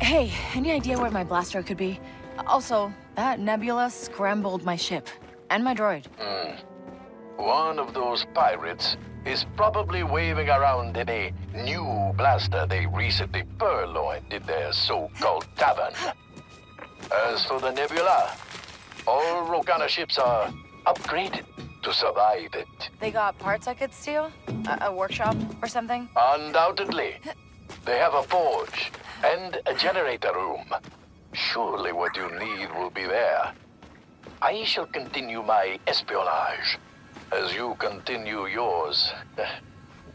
Hey, any idea where my blaster could be? Also, that nebula scrambled my ship. And my droid. One of those pirates is probably waving around in a new blaster they recently purloined in their so-called tavern. As for the nebula, all Rokana ships are upgraded to survive it. They got parts I could steal? A workshop or something? Undoubtedly. They have a forge and a generator room. Surely what you need will be there. I shall continue my espionage as you continue yours.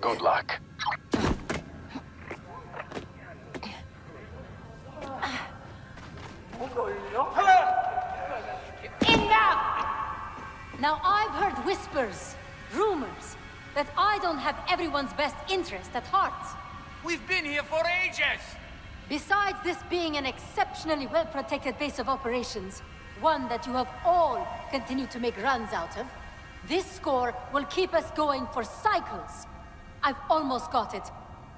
Good luck. Enough! Now I've heard whispers, rumors, that I don't have everyone's best interest at heart. We've been here for ages! Besides this being an exceptionally well-protected base of operations, one that you have all continued to make runs out of, this score will keep us going for cycles. I've almost got it.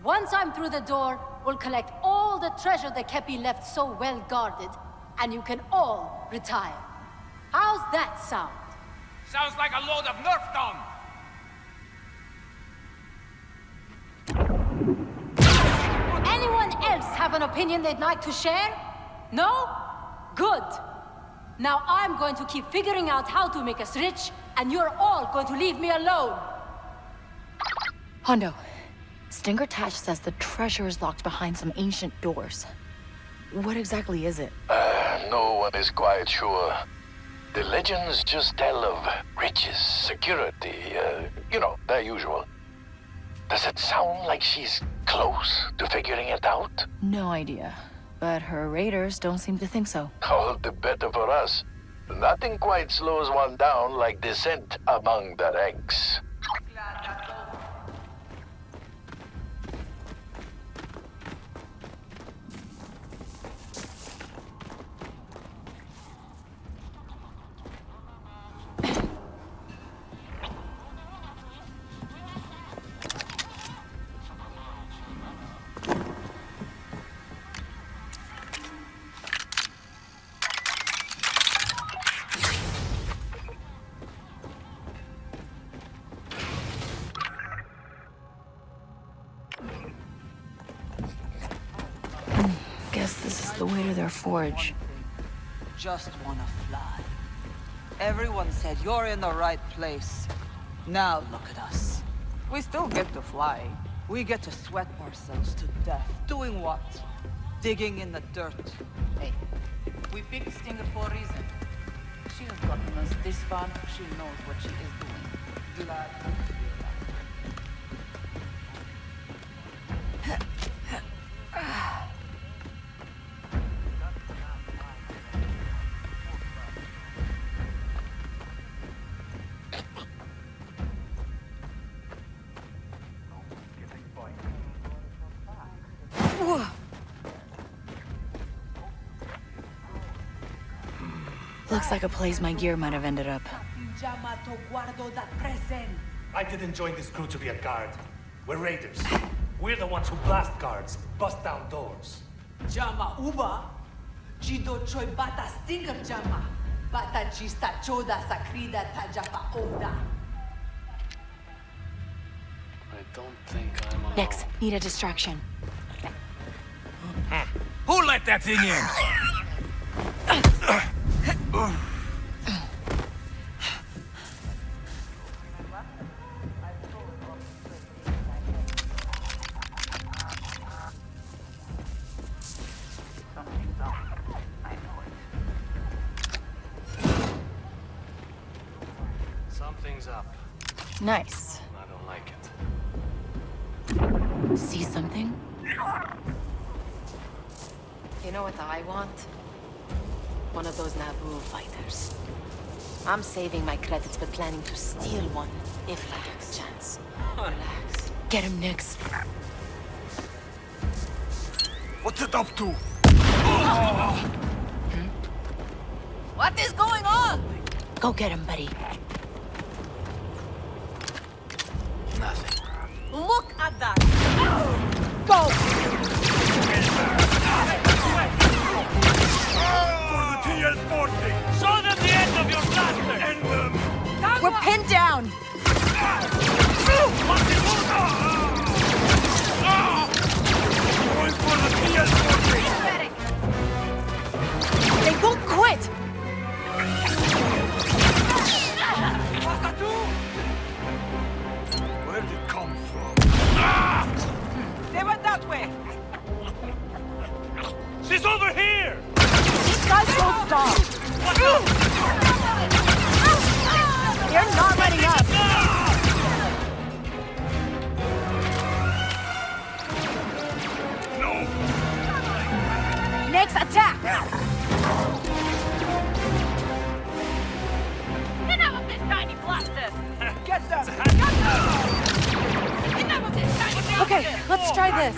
Once I'm through the door, we'll collect all the treasure the Kepi left so well guarded, and you can all retire. How's that sound? Sounds like a load of Nerf dung! Anyone else have an opinion they'd like to share? No? Good. Now I'm going to keep figuring out how to make us rich, and you're all going to leave me alone. Hondo, Stinger Tash says the treasure is locked behind some ancient doors. What exactly is it? No one is quite sure. The legends just tell of riches, security, you know, the usual. Does it sound like she's close to figuring it out? No idea. But her raiders don't seem to think so. All the better for us. Nothing quite slows one down like dissent among the ranks. Guess this is the way to their forge. Just wanna fly. Everyone said you're in the right place. Now look at us. We still get to fly. We get to sweat ourselves to death. Doing what? Digging in the dirt. Hey, we picked Stinger for a reason. She has gotten us this far. She knows what she is doing. Glad. Looks like a place my gear might have ended up. I didn't join this crew to be a guard. We're raiders. We're the ones who blast guards, bust down doors. Jama uba, chido choi bata Stinger jama, bata chista choda sakrida tajapa oda. I don't think I'm alone. Nix, need a distraction. Who let that thing in? Something's up. Nice. I don't like it. See something? You know what I want? One of those Naboo fighters. I'm saving my credits but planning to steal one, if I have the chance. Relax. Get him, Nix. What's it up to? What is going on? Go get him, buddy. Nothing. Look at that! Go! For the TL-40! Show them the end of your blaster! End them! We're pinned down! Going for the TL-40! They won't quit! Where did it come from? They went that way! She's over here! These guys won't stop! They're not letting up! No! Next attack! Enough of this tiny blaster! Get them! Get them! Enough of this tiny blaster! Okay, let's try this.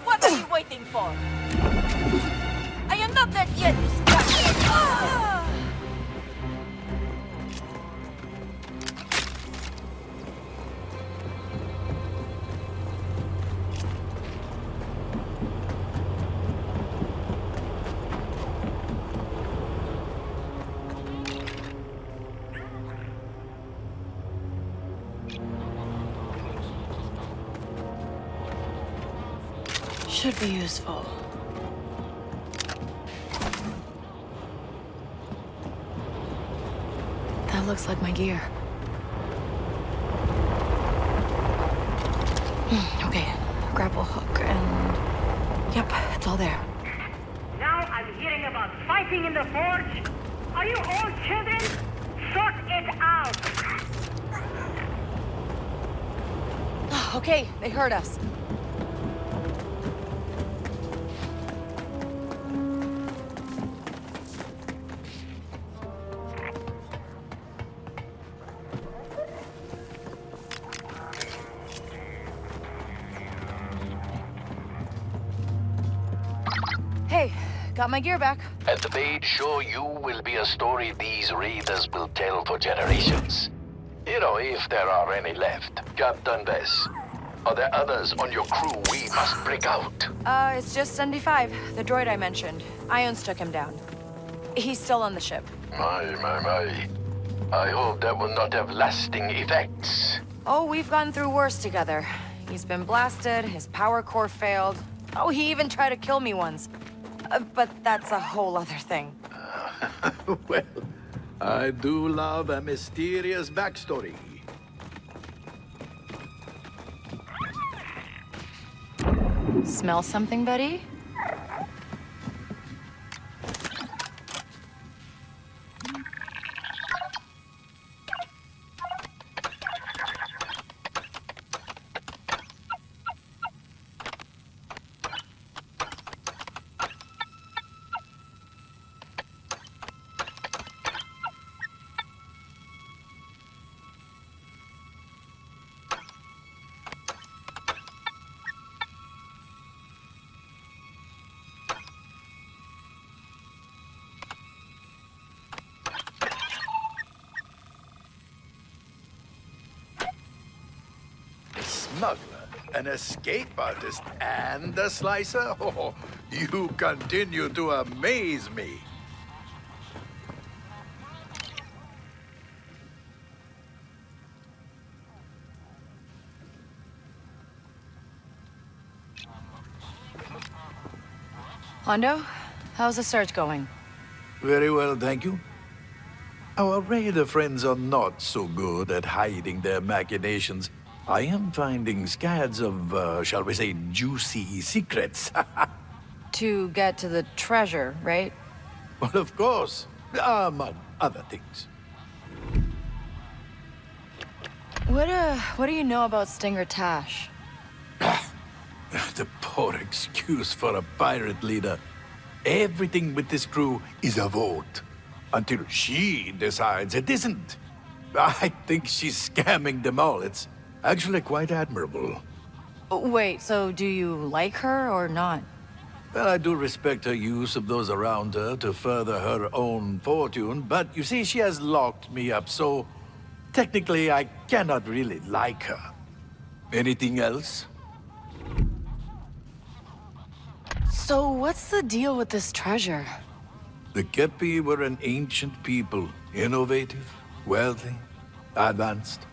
What are you waiting for? I am not dead yet, you scum! Should be useful. That looks like my gear. Okay, grapple hook and... Yep, it's all there. Now I'm hearing about fighting in the forge. Are you all children? Sort it out. Okay, they heard us. Hey, got my gear back. And made sure you will be a story these raiders will tell for generations. You know, if there are any left. Captain Bess, are there others on your crew we must break out? It's just 75, the droid I mentioned. Ions took him down. He's still on the ship. My. I hope that will not have lasting effects. Oh, we've gone through worse together. He's been blasted, his power core failed. Oh, he even tried to kill me once. But that's a whole other thing. Well, I do love a mysterious backstory. Smell something, buddy? Smuggler, an escape artist, and a slicer? Oh, you continue to amaze me. Hondo, how's the search going? Very well, thank you. Our raider friends are not so good at hiding their machinations. I am finding scads of, shall we say, juicy secrets. To get to the treasure, right? Well, of course, among other things. What do you know about Stinger Tash? The poor excuse for a pirate leader. Everything with this crew is a vote. Until she decides it isn't. I think she's scamming them all. It's actually quite admirable. Wait, so do you like her or not? Well, I do respect her use of those around her to further her own fortune, but you see, she has locked me up, so technically I cannot really like her. Anything else? So what's the deal with this treasure? The Kepi were an ancient people, innovative, wealthy, advanced.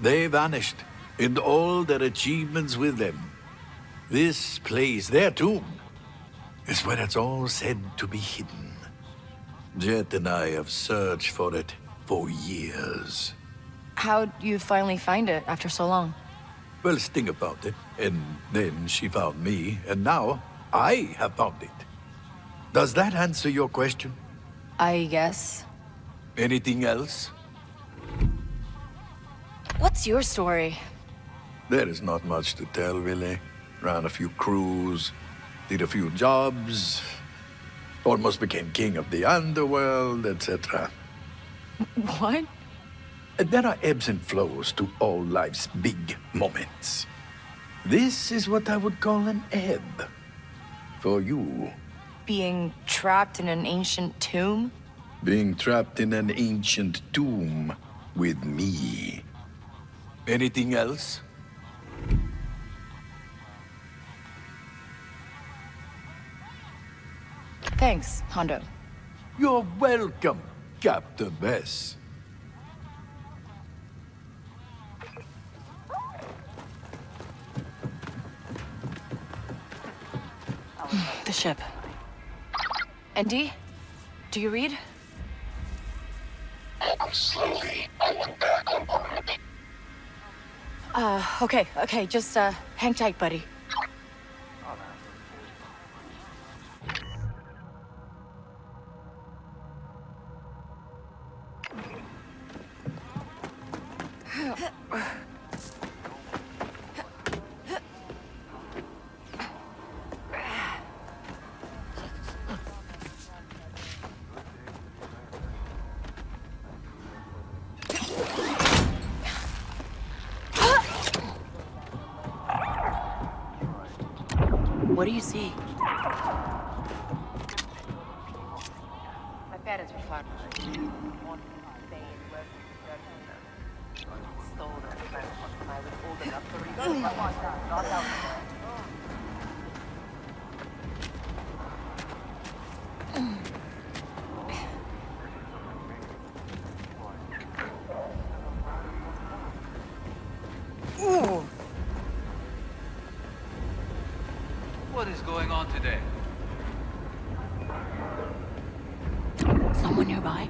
They vanished, and all their achievements with them. This place, their tomb, is where it's all said to be hidden. Jet and I have searched for it for years. How'd you finally find it after so long? Well, Sting found it, and then she found me, and now I have found it. Does that answer your question? I guess. Anything else? What's your story? There is not much to tell, really. Ran a few crews, did a few jobs, almost became king of the underworld, etc. What? There are ebbs and flows to all life's big moments. This is what I would call an ebb. For you. Being trapped in an ancient tomb? Being trapped in an ancient tomb with me. Anything else? Thanks, Hondo. You're welcome, Captain Bess. The ship. Andy? Do you read? Slowly pulling back on board. Okay, just, hang tight, buddy. What do you see? My parents were farmers. Stole their land when I was old enough to read. Not out. Ooh. What is going on today? Someone nearby?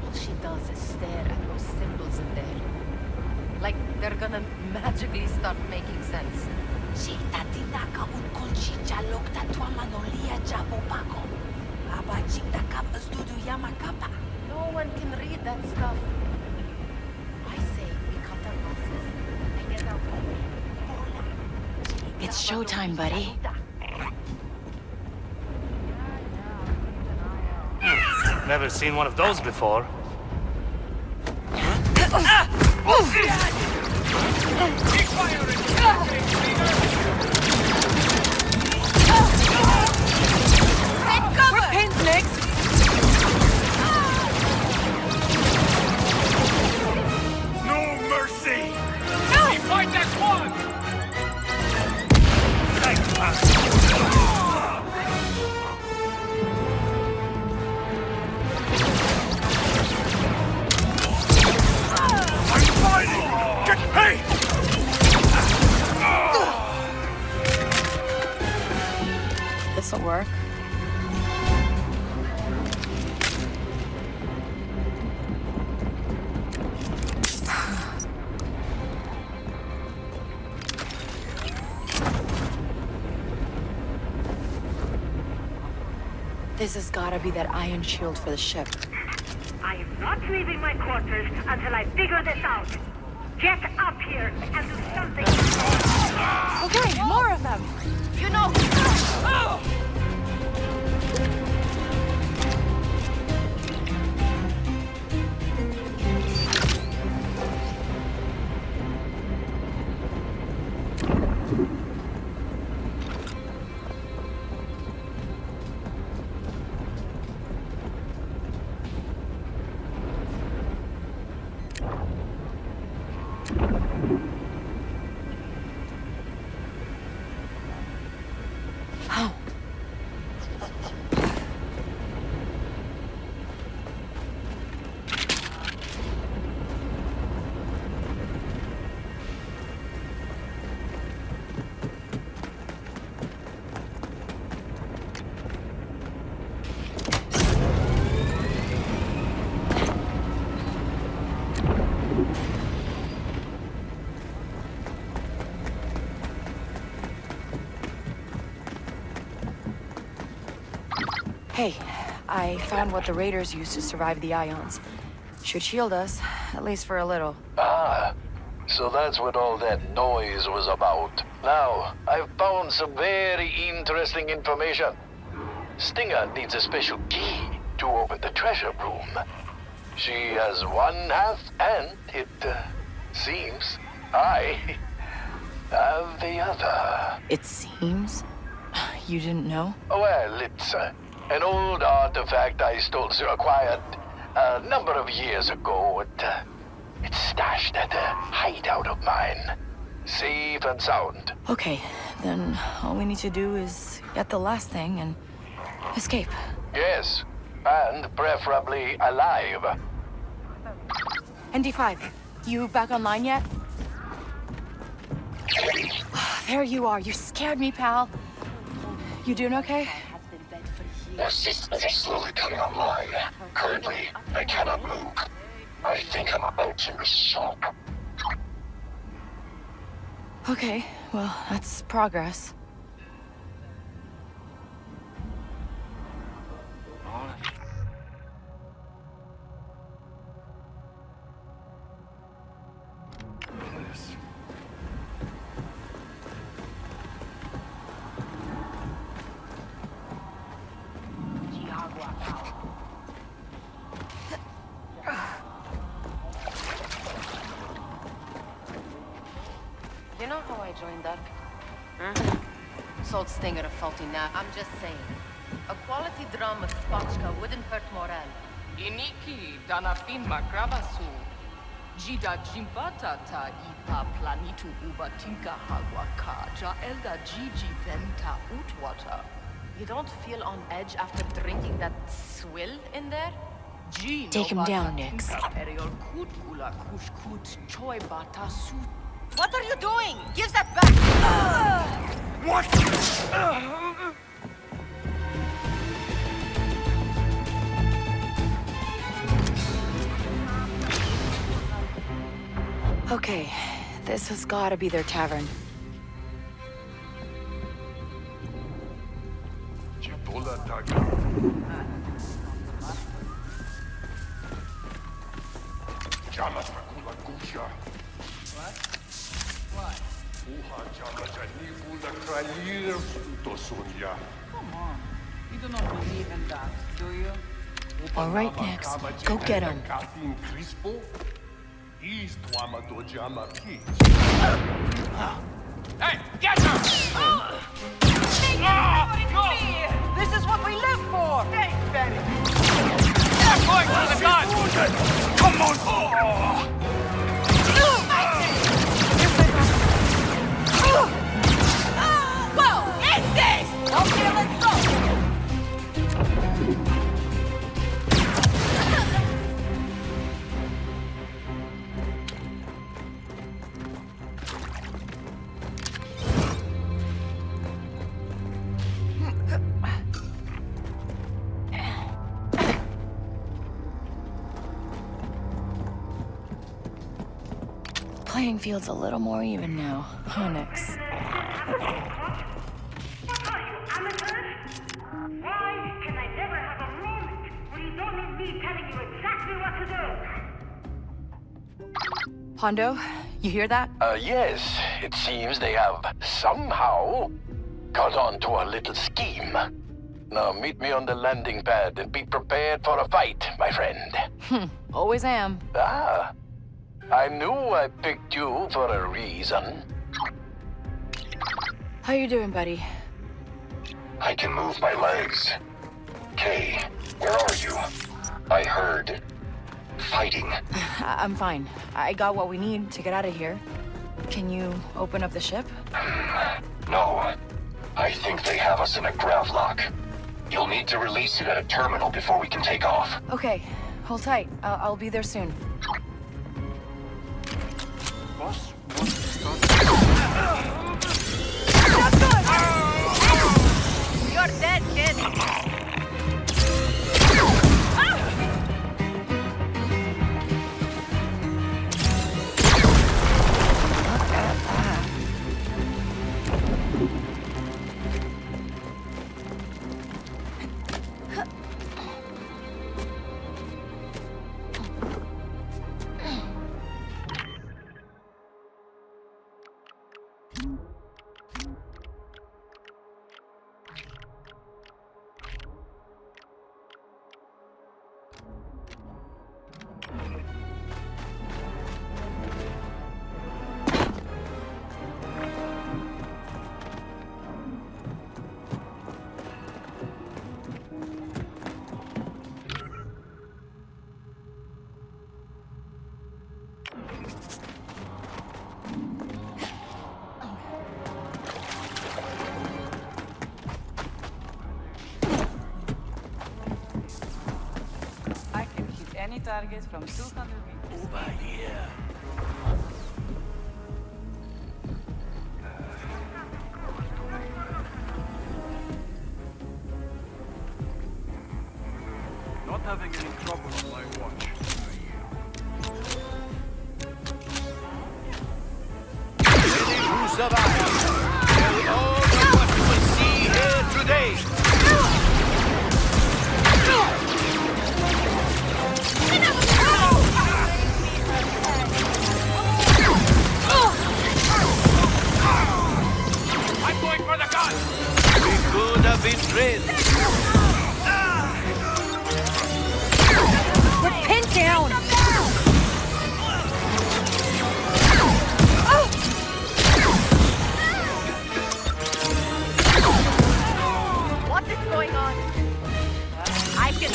All she does is stare at those symbols in there. Like they're gonna magically start making sense. No one can read that stuff. I say we cut our losses and get out. It's showtime, buddy. Never seen one of those before. Repent, Nix! No mercy! We fight as one! Thanks, Master. I'm fighting! Get hey! This'll work. This has gotta be that iron shield for the ship. I am not leaving my quarters until I figure this out. Get up here and do something. Okay, more of them! You know. Hey, I found what the raiders used to survive the ions. Should shield us, at least for a little. Ah, so that's what all that noise was about. Now, I've found some very interesting information. Stinger needs a special key to open the treasure room. She has one half, and it seems I have the other. It seems? You didn't know? Well, it's an old artifact I acquired a number of years ago. It's stashed at a hideout of mine. Safe and sound. Okay, then all we need to do is get the last thing and escape. Yes, and preferably alive. ND5, you back online yet? There you are. You scared me, pal. You doing okay? Our systems are slowly coming online. Currently, I cannot move. I think I'm about to shock. Okay, well, that's progress. You know how I joined up? Sold Stinger a faulty nap. I'm just saying. A quality drum with spotchka wouldn't hurt morale. Iniki danafin makravasu. Jida jimbata ta ipa planitu ubatinka hagwaka. Ja elda gigi venta utwater. You don't feel on edge after drinking that swill in there? Take him down, Nix. What are you doing? Give that back! What? Okay, this has gotta be their tavern. Come on. You do not believe in that, do you? All right, Nix. Go get him. Hey, get her! This is what we live for! Thanks, Benny! I'm going to the gun! Come on! Whoa! It's this! Okay, let's go! Playing field's a little more even now, huh, Nix? What are you, amateurs? Why can I never have a moment where you don't need me telling you exactly what to do? Hondo, you hear that? Yes, it seems they have somehow got onto a little scheme. Now meet me on the landing pad and be prepared for a fight, my friend. Always am. Ah, I knew I picked you for a reason. How you doing, buddy? I can move my legs. Kay, where are you? I heard fighting. I'm fine. I got what we need to get out of here. Can you open up the ship? No. I think they have us in a gravlock. You'll need to release it at a terminal before we can take off. Okay, hold tight. I'll be there soon. Boss? You're dead, kid! any target from 200 meters. Over here. Not having any trouble on my watch. Any who survive tell all of what you will see here today. I'm going for the gun! We could have been friends. We're pinned down! What is going on? I can...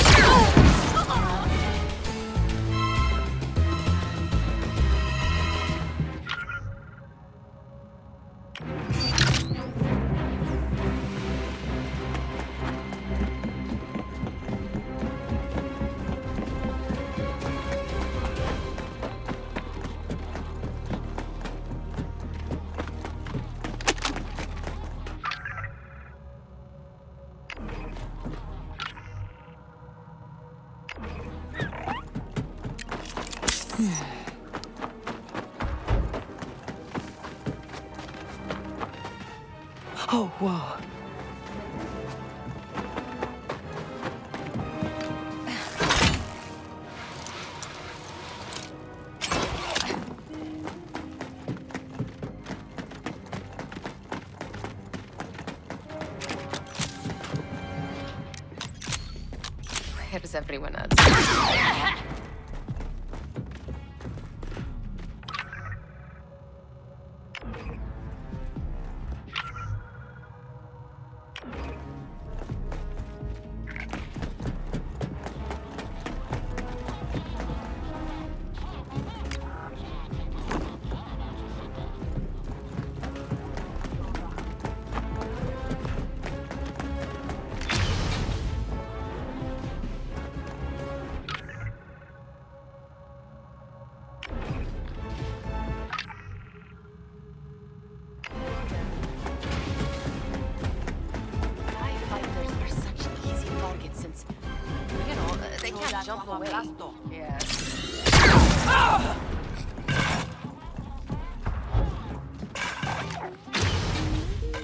Oh, whoa. Where's everyone else? Jump away. Yeah.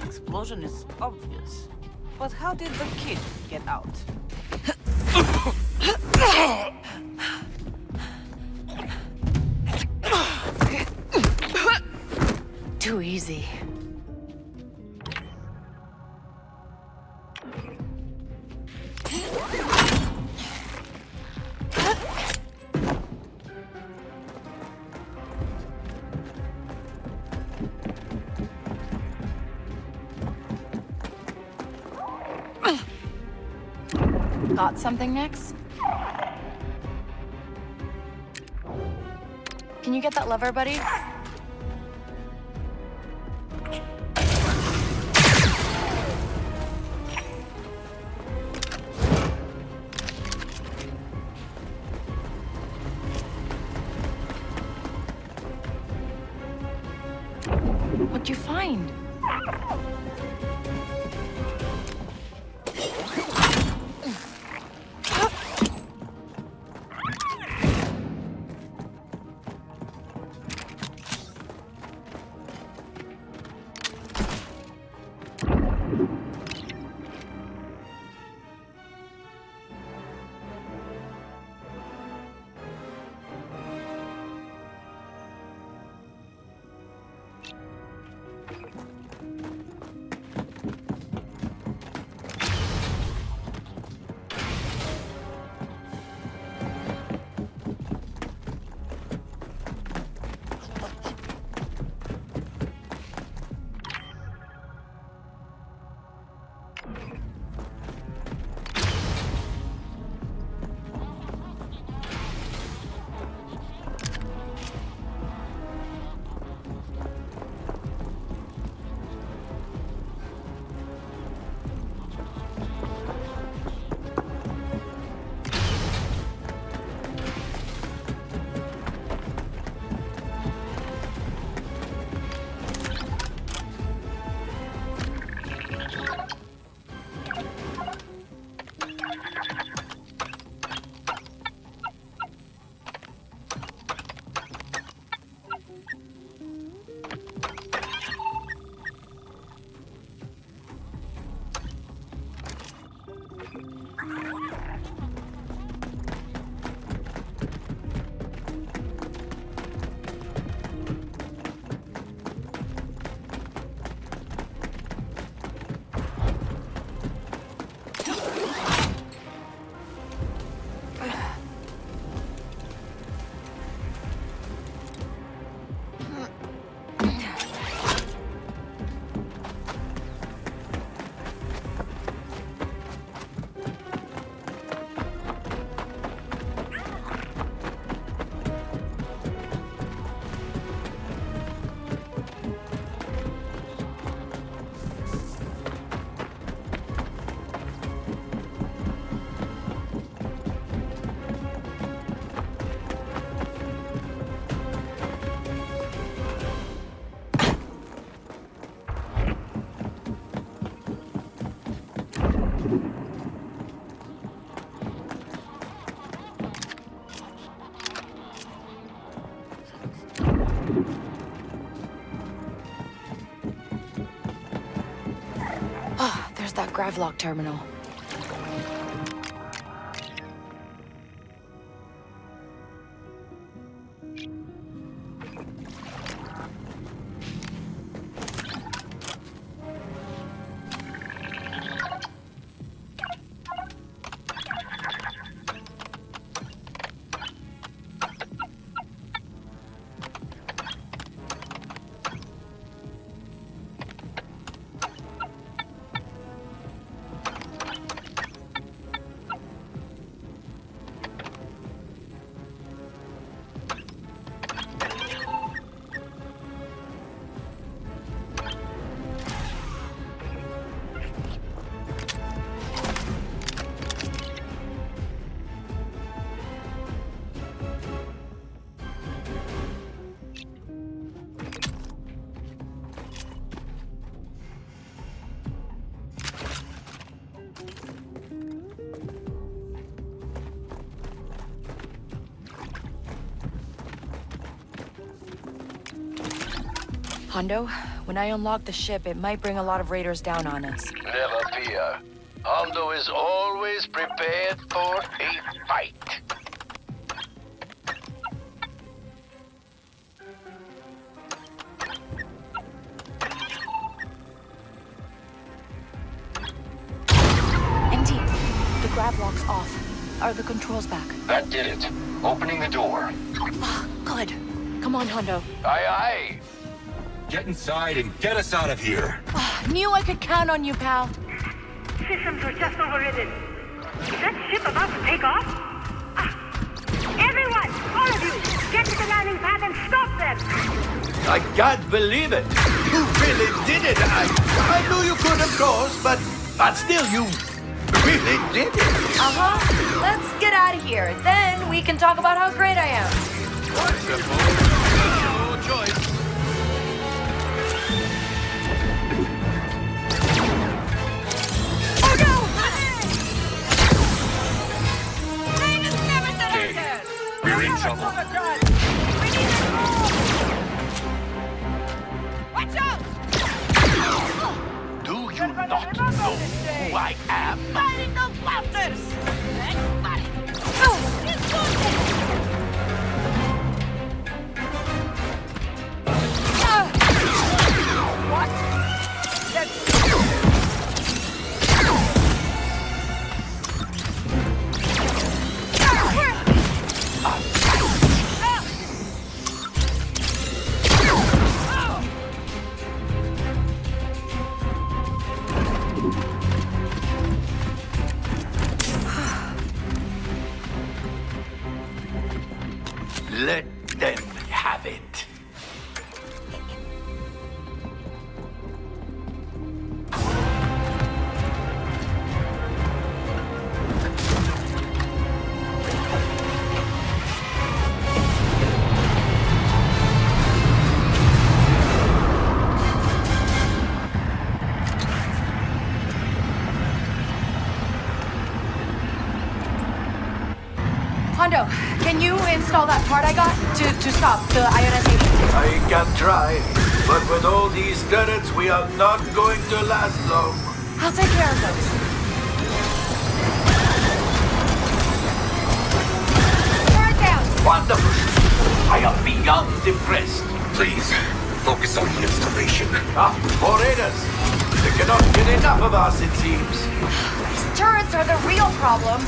Explosion is obvious. But how did the kid get out? Too easy. Got something next? Can you get that lever, buddy? What'd you find? Gravlock terminal. Hondo, when I unlock the ship, it might bring a lot of raiders down on us. Never fear. Hondo is always prepared for a fight. NT, the grab lock's off. Are the controls back? That did it. Opening the door. Good. Come on, Hondo. Aye, aye. Get inside and get us out of here. Knew I could count on you, pal. Systems were just overridden. Is that ship about to take off? Everyone! All of you! Get to the landing pad and stop them! I can't believe it. You really did it. I knew you could, of course, but still, you really did it. Uh-huh. Let's get out of here. Then we can talk about how great I am. That's a bold choice. We're in trouble. Watch out! Do you not know who I am? Fighting those blasters! What? Let them have it. Hondo, can you install that part I got to stop the ionization? I can try, but with all these turrets, we are not going to last long. I'll take care of those. Turret down! Wonderful. I am beyond impressed. Please, focus on the installation. More raiders. They cannot get enough of us, it seems. These turrets are the real problem.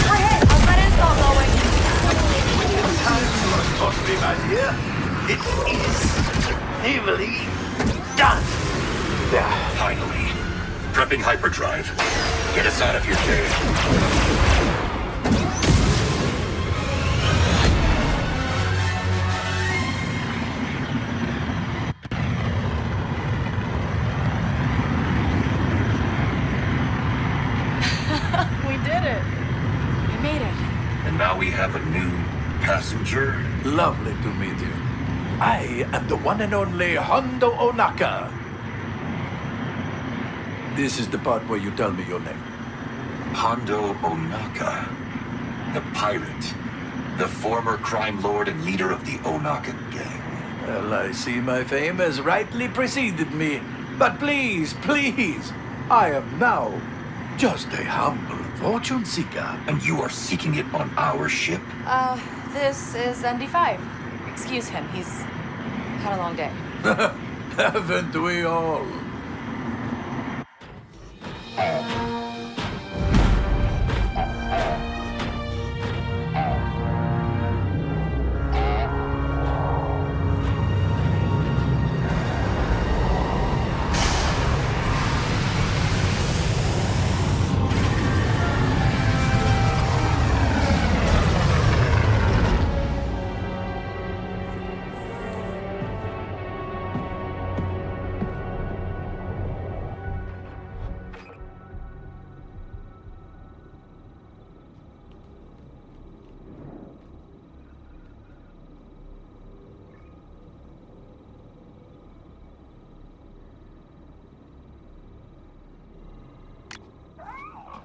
We're hit. How's that install going? Don't be my dear. It is evilly done. There. Finally. Prepping hyperdrive. Get us out of here, Jay. We did it. We made it. And now we have a new passenger. Lovely to meet you. I am the one and only Hondo Onaka. This is the part where you tell me your name. Hondo Onaka. The pirate. The former crime lord and leader of the Onaka gang. Well, I see my fame has rightly preceded me. But please, please, I am now just a humble fortune seeker. And you are seeking it on our ship? This is ND5. Excuse him, he's had a long day. Haven't we all?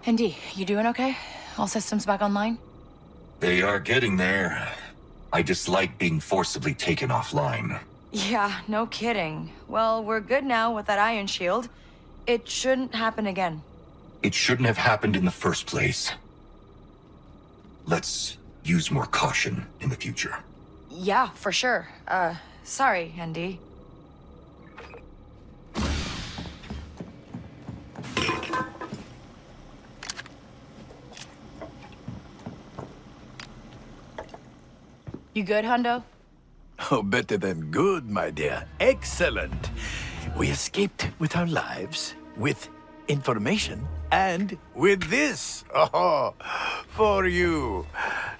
Indy, you doing okay? All systems back online? They are getting there. I dislike being forcibly taken offline. Yeah, no kidding. Well, we're good now with that ion shield. It shouldn't happen again. It shouldn't have happened in the first place. Let's use more caution in the future. Yeah, for sure. Sorry, Indy. You good, Hundo? Oh, better than good, my dear. Excellent. We escaped with our lives, with information, and with this. Oh, for you.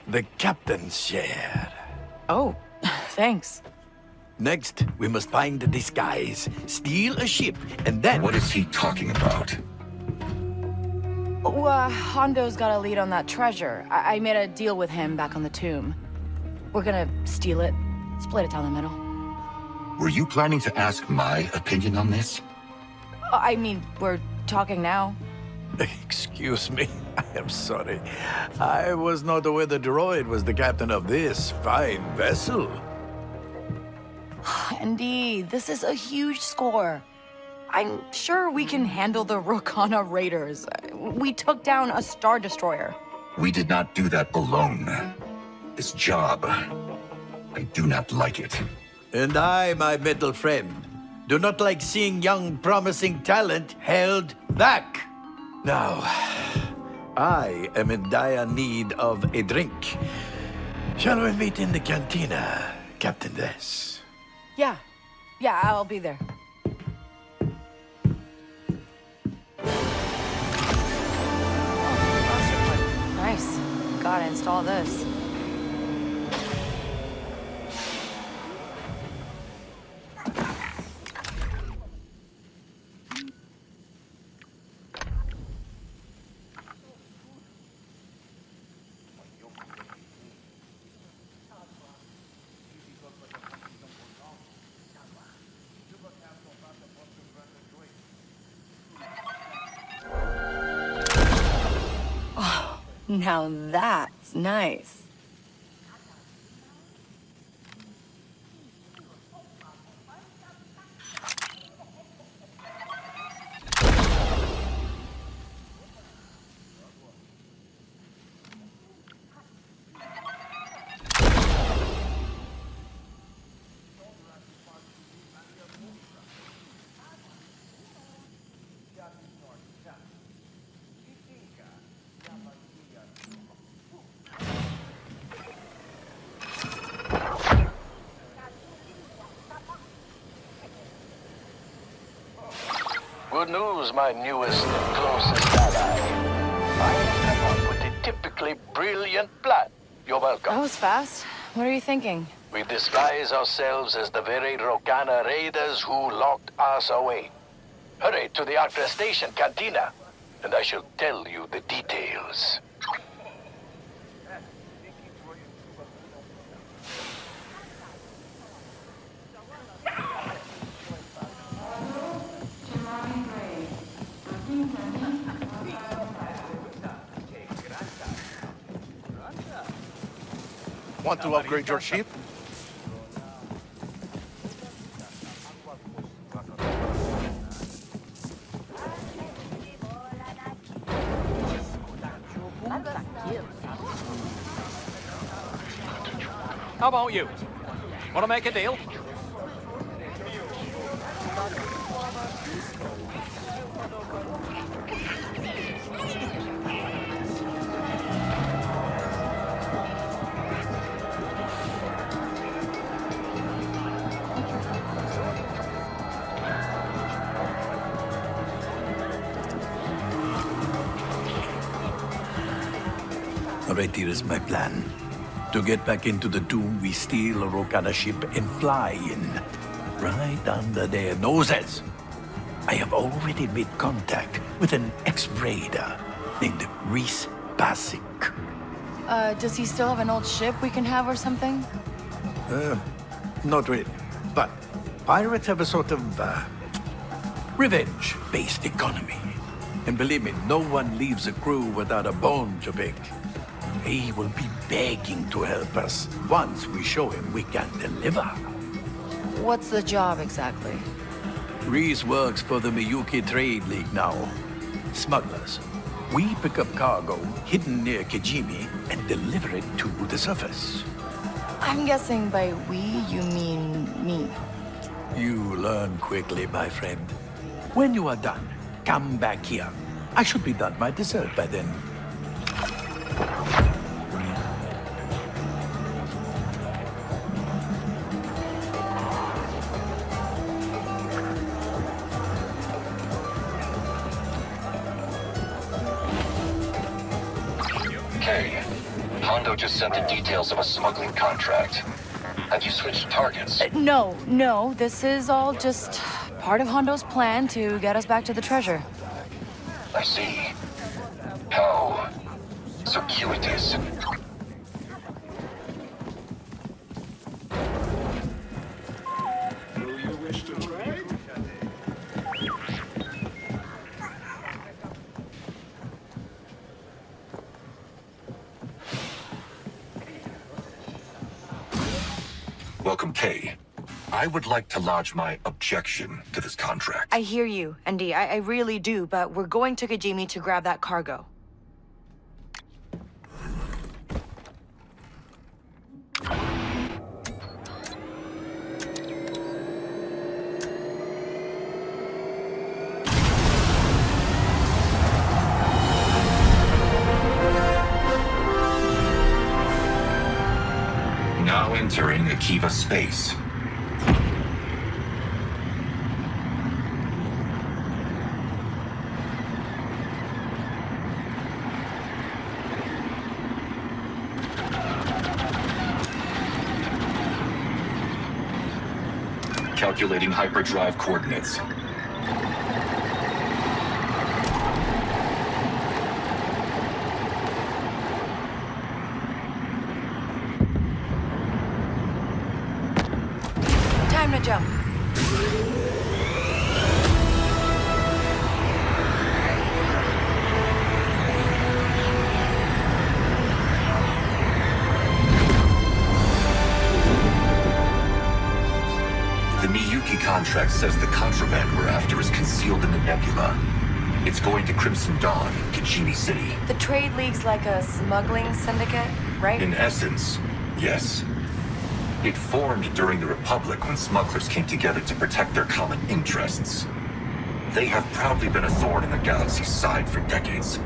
The captain's share. Oh, thanks. Next, we must find a disguise, steal a ship, and then... What is he talking about? Hondo's got a lead on that treasure. I made a deal with him back on the tomb. We're gonna steal it, split it down the middle. Were you planning to ask my opinion on this? I mean, we're talking now. Excuse me, I am sorry. I was not aware the droid was the captain of this fine vessel. Indeed, this is a huge score. I'm sure we can handle the Rokana Raiders. We took down a Star Destroyer. We did not do that alone. This job, I do not like it. And I, my metal friend, do not like seeing young, promising talent held back. Now, I am in dire need of a drink. Shall we meet in the cantina, Captain Des? Yeah, I'll be there. Oh, nice. Gotta install this. Now that's nice. Good news, my newest and closest ally. I have come up with a typically brilliant plan. You're welcome. That was fast. What are you thinking? We disguise ourselves as the very Rokana raiders who locked us away. Hurry to the Acre Station cantina, and I shall tell you the details. Want to upgrade your ship? How about you? Want to make a deal? Alright, here is my plan. To get back into the tomb, we steal a Rokada ship and fly in. Right under their noses. I have already made contact with an ex-raider named Reese Basic. Does he still have an old ship we can have or something? Not really. But pirates have a sort of, revenge-based economy. And believe me, no one leaves a crew without a bone to pick. He will be begging to help us once we show him we can deliver. What's the job exactly? Reese works for the Miyuki Trade League now. Smugglers. We pick up cargo hidden near Kijimi and deliver it to the surface. I'm guessing by we, you mean me. You learn quickly, my friend. When you are done, come back here. I should be done my dessert by then. Kay, Hondo just sent the details of a smuggling contract. Have you switched targets? No. This is all just part of Hondo's plan to get us back to the treasure. I see. How circuitous. Do you wish to trade? Welcome, Kay. I would like to lodge my objection to this contract. I hear you, ND. I really do, but we're going to Kijimi to grab that cargo. Now entering Akiva space. Calculating hyperdrive coordinates. Time to jump. The Miyuki contract says the contraband we're after is concealed in the nebula. It's going to Crimson Dawn in Kijimi City. The Trade League's like a smuggling syndicate, right? In essence, yes. It formed during the Republic when smugglers came together to protect their common interests. They have proudly been a thorn in the galaxy's side for decades.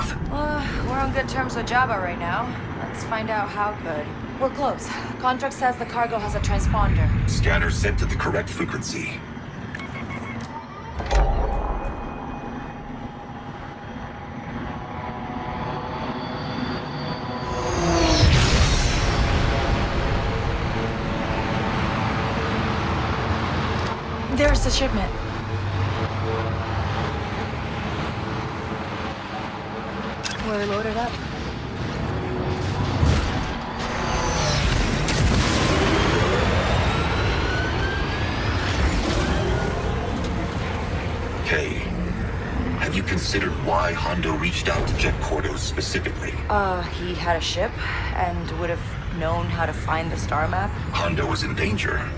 path. We're on good terms with Jabba right now. Let's find out how good. We're close. Contract says the cargo has a transponder. Scanner set to the correct frequency. There's the shipment. We're loaded up. Kay, have you considered why Hondo reached out to Jet Cordos specifically? He had a ship and would have known how to find the star map. Hondo was in danger.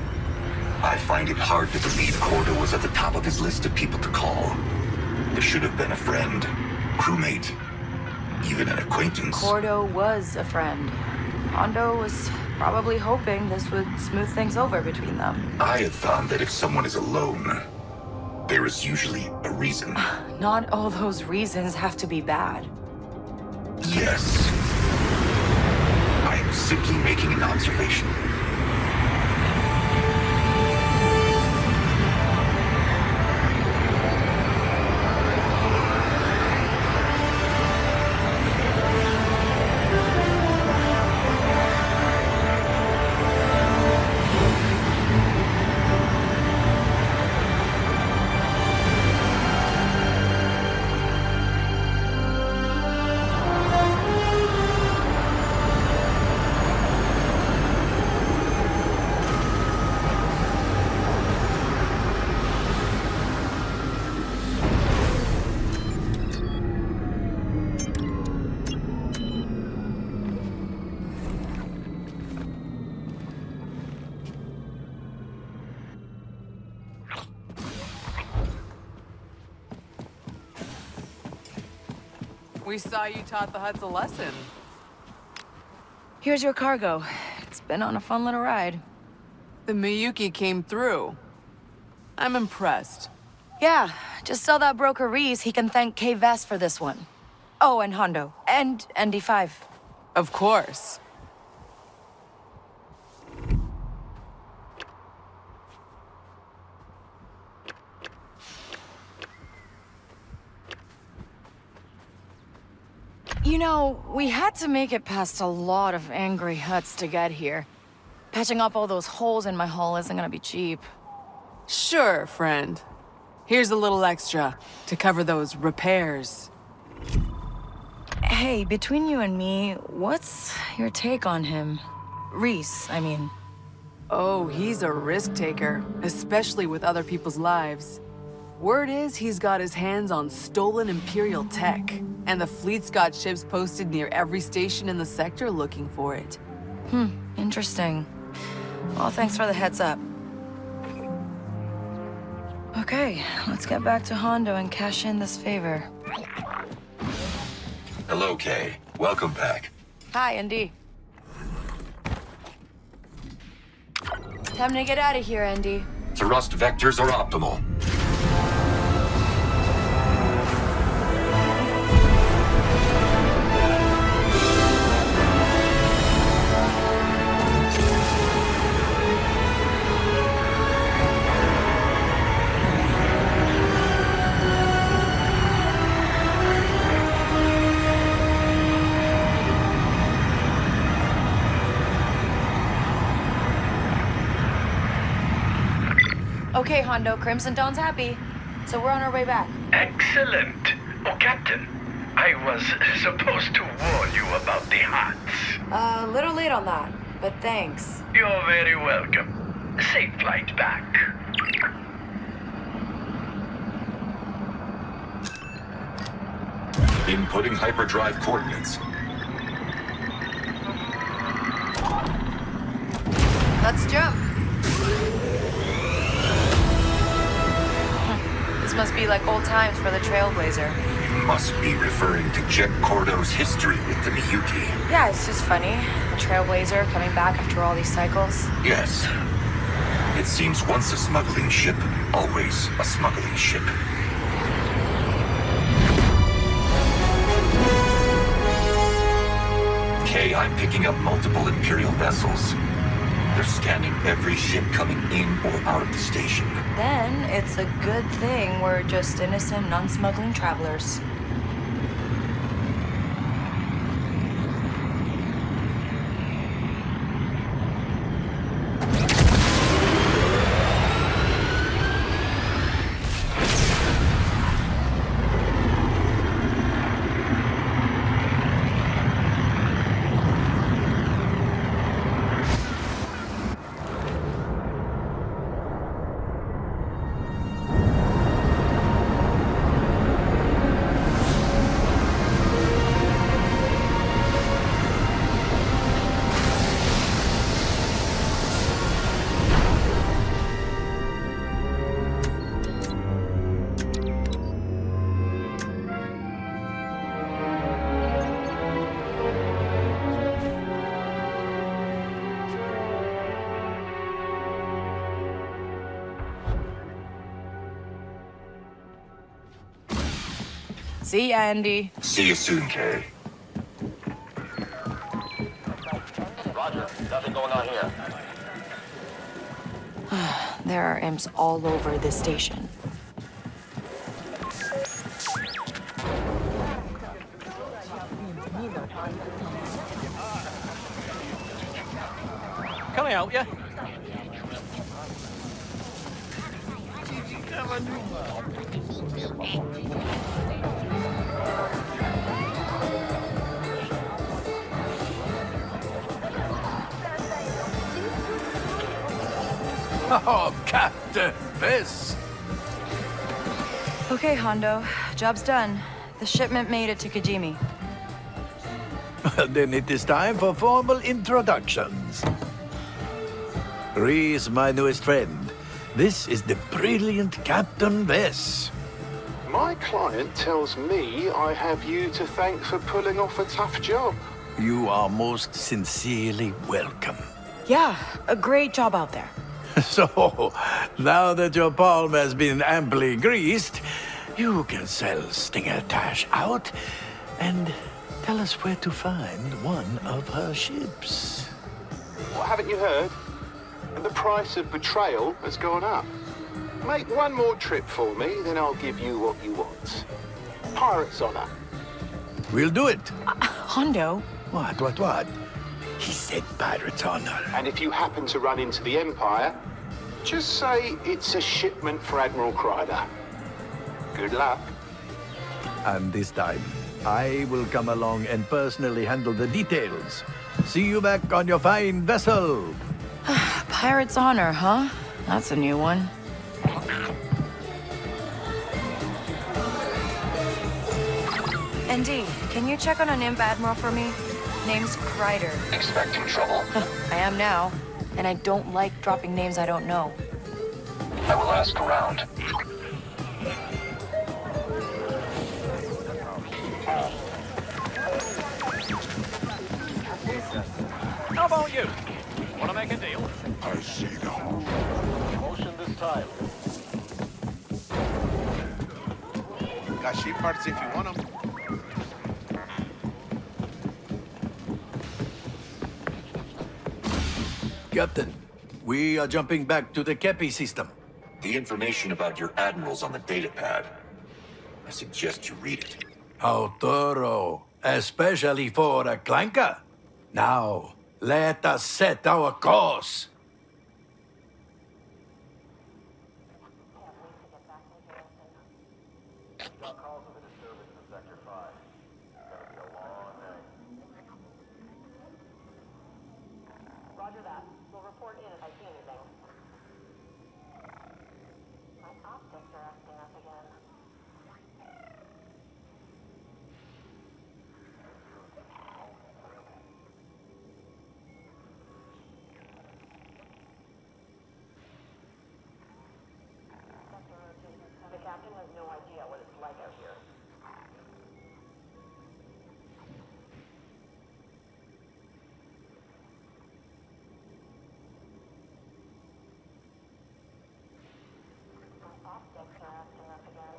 I find it hard to believe Cordo was at the top of his list of people to call. There should have been a friend, crewmate, even an acquaintance. Cordo was a friend. Hondo was probably hoping this would smooth things over between them. I have found that if someone is alone, there is usually a reason. Not all those reasons have to be bad. Yes. I am simply making an observation. We saw you taught the Hutts a lesson. Here's your cargo. It's been on a fun little ride. The Miyuki came through. I'm impressed. Yeah, just tell that broker Reese he can thank K. Vest for this one. Oh, and Hondo. And ND5. Of course. You know, we had to make it past a lot of angry Hutts to get here. Patching up all those holes in my hull isn't gonna be cheap. Sure, friend. Here's a little extra to cover those repairs. Hey, between you and me, what's your take on him? Reese, I mean. Oh, he's a risk taker, especially with other people's lives. Word is he's got his hands on stolen Imperial tech, and the fleet's got ships posted near every station in the sector looking for it. Interesting. Well, thanks for the heads up. Okay, let's get back to Hondo and cash in this favor. Hello, Kay. Welcome back. Hi, Andy. Time to get out of here, Andy. Thrust vectors are optimal. Okay, Hondo, Crimson Dawn's happy. So we're on our way back. Excellent. Oh, Captain, I was supposed to warn you about the Hutts. A little late on that, but thanks. You're very welcome. Safe flight back. Inputting hyperdrive coordinates. Let's jump. This must be like old times for the Trailblazer. You must be referring to Jet Cordo's history with the Miyuki. Yeah, it's just funny. The Trailblazer coming back after all these cycles. Yes. It seems once a smuggling ship, always a smuggling ship. Kay, I'm picking up multiple Imperial vessels. They're scanning every ship coming in or out of the station. Then it's a good thing we're just innocent, non-smuggling travelers. See ya, Andy. See you soon, Kay. Roger. Nothing going on here. There are imps all over this station. Can I help you? Oh, Captain Vess! Okay, Hondo. Job's done. The shipment made it to Kijimi. Then it is time for formal introductions. Reese, my newest friend. This is the brilliant Captain Vess. My client tells me I have you to thank for pulling off a tough job. You are most sincerely welcome. Yeah, a great job out there. So, now that your palm has been amply greased, you can sell Stinger Tash out and tell us where to find one of her ships. What haven't you heard? The price of betrayal has gone up. Make one more trip for me, then I'll give you what you want. Pirate's honor. We'll do it. Hondo? What? He said pirate's honor. And if you happen to run into the Empire, just say it's a shipment for Admiral Kryder. Good luck. And this time, I will come along and personally handle the details. See you back on your fine vessel. Pirate's honor, huh? That's a new one. ND, can you check on an imp admiral for me? Name's Kryder. Expecting trouble? I am now, and I don't like dropping names I don't know. I will ask around. How about you? Want to make a deal? I see the Motion this time. Got sheep parts if you want them. Captain, we are jumping back to the Kepi system. The information about your admirals on the datapad. I suggest you read it. How thorough, especially for a clanker. Now, let us set our course. Roger that. We'll report in if I see anything. My optics are acting up again. The captain has no idea what it's like out here. Optics are acting up again.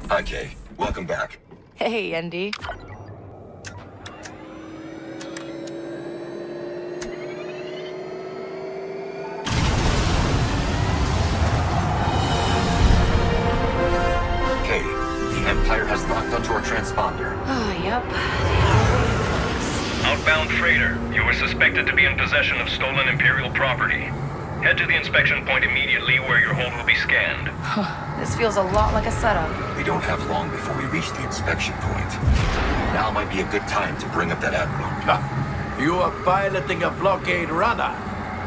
Hi, Kay. Welcome back. Hey, Andy. Kay, the Empire has locked onto our transponder. Oh, yep. Outbound freighter. You were suspected to be in possession of stolen Imperial property. Head to the inspection point immediately where your hold will be scanned. This feels a lot like a setup. We don't have long before we reach the inspection point. Now might be a good time to bring up that Admiral. You are piloting a blockade runner.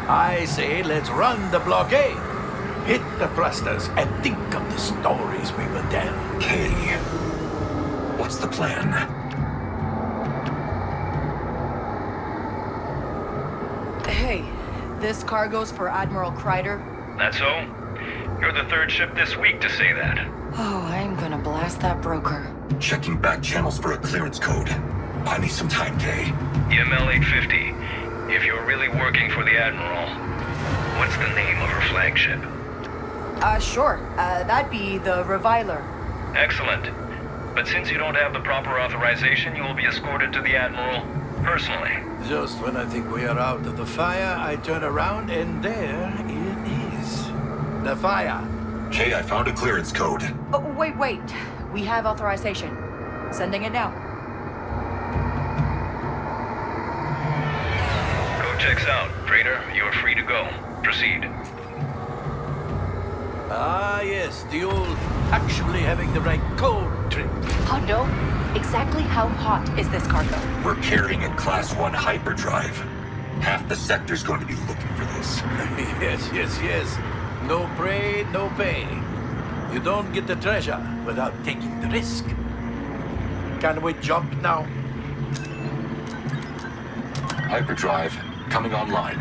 I say let's run the blockade. Hit the thrusters and think of the stories we will tell. Kay, what's the plan? Hey, this cargo's for Admiral Kreider. That so? You're the third ship this week to say that. Oh, I'm gonna blast that broker. Checking back channels for a clearance code. Buy me some time, Kay. EML 850. If you're really working for the Admiral, what's the name of her flagship? Sure. That'd be the Reviler. Excellent. But since you don't have the proper authorization, you will be escorted to the Admiral personally. Just when I think we are out of the fire, I turn around and there it is. The fire. Kay, I found a clearance code. Oh, wait. We have authorization. Sending it now. Code checks out. Freighter, you are free to go. Proceed. Ah, yes, the old actually having the right code trick. Hondo, exactly how hot is this cargo? We're carrying a Class 1 hyperdrive. Half the sector's going to be looking for this. Yes. No prey, no pay. You don't get the treasure without taking the risk. Can we jump now? Hyperdrive coming online.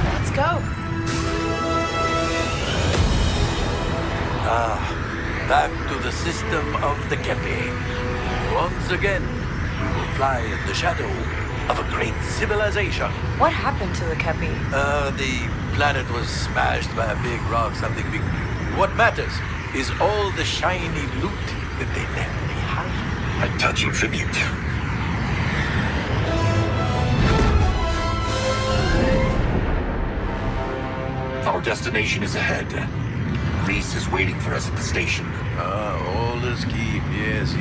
Let's go. Back to the system of the Kepi. Once again, we will fly in the shadow of a great civilization. What happened to the Kepi? The planet was smashed by a big rock, something big. What matters is all the shiny loot that they left behind. A touching tribute. Our destination is ahead. Reese is waiting for us at the station. All is keep, yes.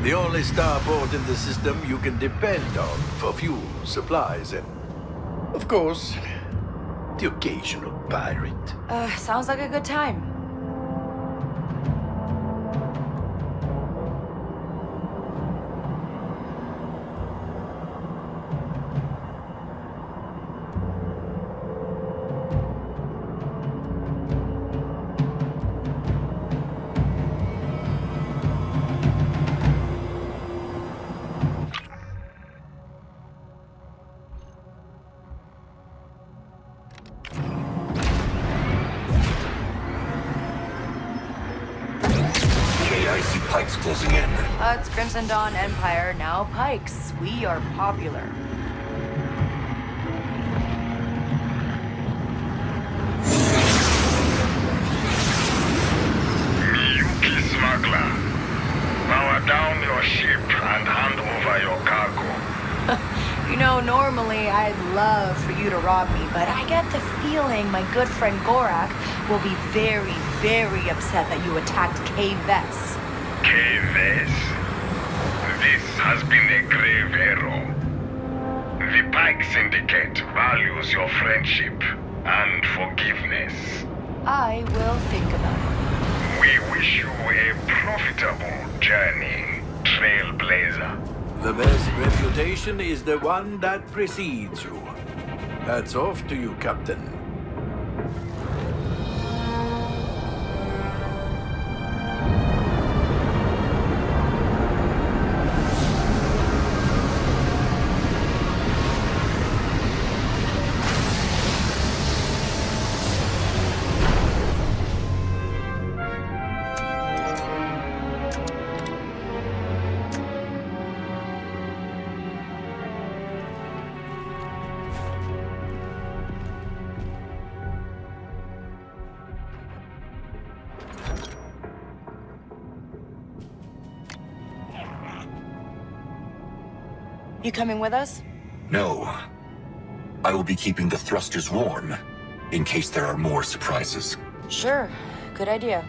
The only starport in the system you can depend on for fuel, supplies, and, of course, the occasional pirate. Sounds like a good time. Pikes closing in. It's Crimson Dawn Empire, now Pikes. We are popular. Miyuki smuggler. Power down your ship and hand over your cargo. You know, normally I'd love for you to rob me, but I get the feeling my good friend Gorak will be very, very upset that you attacked Kay Vess. Kay. This has been a grave error. The Pike Syndicate values your friendship and forgiveness. I will think about it. We wish you a profitable journey, Trailblazer. The best reputation is the one that precedes you. Hats off to you, Captain. You coming with us? No. I will be keeping the thrusters warm, in case there are more surprises. Sure. Good idea.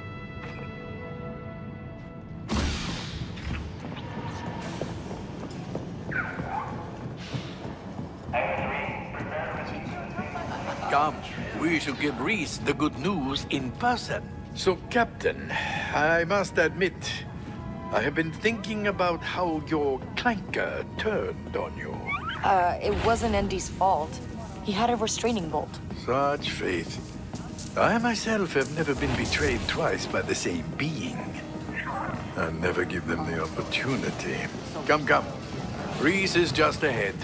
Come, we should give Reese the good news in person. So, Captain, I must admit, I have been thinking about how your clanker turned on you. It wasn't Andy's fault. He had a restraining bolt. Such faith. I myself have never been betrayed twice by the same being. I never give them the opportunity. Come, come. Reese is just ahead.